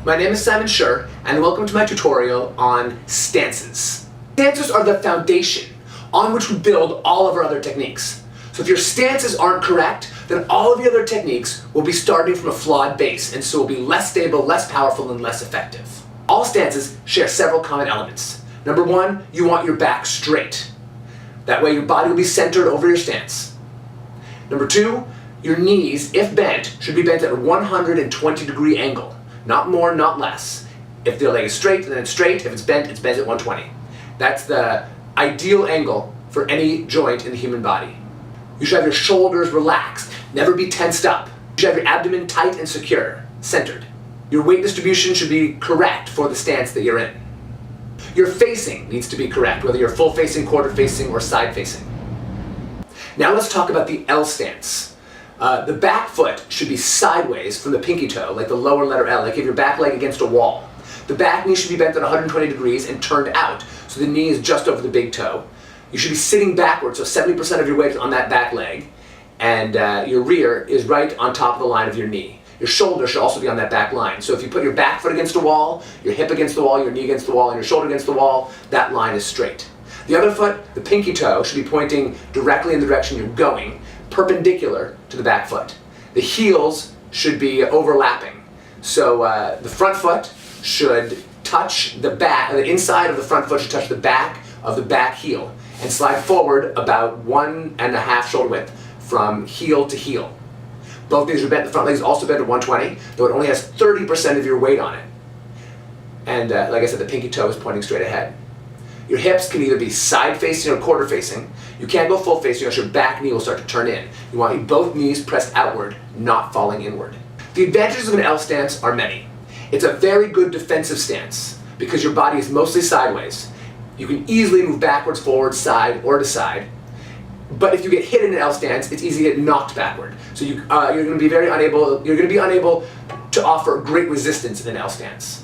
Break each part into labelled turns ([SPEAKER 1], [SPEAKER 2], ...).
[SPEAKER 1] My name is Simon Schur, and welcome to my tutorial on stances. Stances are the foundation on which we build all of our other techniques. So if your stances aren't correct, then all of the other techniques will be starting from a flawed base, and so will be less stable, less powerful, and less effective. All stances share several common elements. Number one, you want your back straight. That way your body will be centered over your stance. Number two, your knees, if bent, should be bent at a 120-degree angle. Not more, not less. If the leg is straight, then it's straight. If it's bent at 120. That's the ideal angle for any joint in the human body. You should have your shoulders relaxed, never be tensed up. You should have your abdomen tight and secure, centered. Your weight distribution should be correct for the stance that you're in. Your facing needs to be correct, whether you're full facing, quarter facing, or side facing. Now let's talk about the L stance. The back foot should be sideways from the pinky toe, like the lower letter L, like if your back leg against a wall. The back knee should be bent at 120 degrees and turned out, so the knee is just over the big toe. You should be sitting backwards, so 70% of your weight is on that back leg, and your rear is right on top of the line of your knee. Your shoulder should also be on that back line. So if you put your back foot against a wall, your hip against the wall, your knee against the wall, and your shoulder against the wall, that line is straight. The other foot, the pinky toe, should be pointing directly in the direction you're going, perpendicular to the back foot. The heels should be overlapping. So the front foot should touch the back, the inside of the front foot should touch the back of the back heel and slide forward about 1.5 shoulder width from heel to heel. Both knees are bent, the front leg is also bent at 120, though it only has 30% of your weight on it. And like I said, the pinky toe is pointing straight ahead. Your hips can either be side facing or quarter facing. You can't go full facing, or else your back knee will start to turn in. You want both knees pressed outward, not falling inward. The advantages of an L stance are many. It's a very good defensive stance because your body is mostly sideways. You can easily move backwards, forward, side, or to side. But if you get hit in an L stance, it's easy to get knocked backward. So you're going to be unable to offer great resistance in an L stance.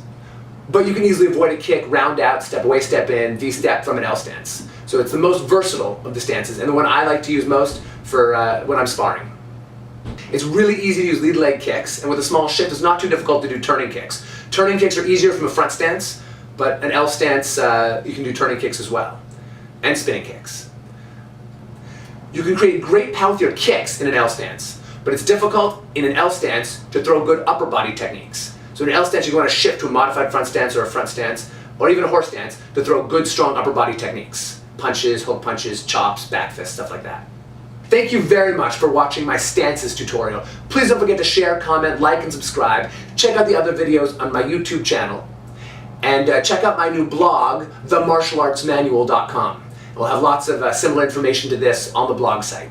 [SPEAKER 1] But you can easily avoid a kick, round out, step away, step in, V-step from an L stance. So it's the most versatile of the stances, and the one I like to use most for when I'm sparring. It's really easy to use lead leg kicks, and with a small shift, it's not too difficult to do turning kicks. Turning kicks are easier from a front stance, but an L stance, you can do turning kicks as well, and spinning kicks. You can create great power with your kicks in an L stance, but it's difficult in an L stance to throw good upper body techniques. So in an L stance, you want to shift to a modified front stance or a front stance, or even a horse stance, to throw good, strong upper body techniques. Punches, hook punches, chops, back fists, stuff like that. Thank you very much for watching my stances tutorial. Please don't forget to share, comment, like, and subscribe. Check out the other videos on my YouTube channel. And check out my new blog, themartialartsmanual.com. We'll have lots of similar information to this on the blog site.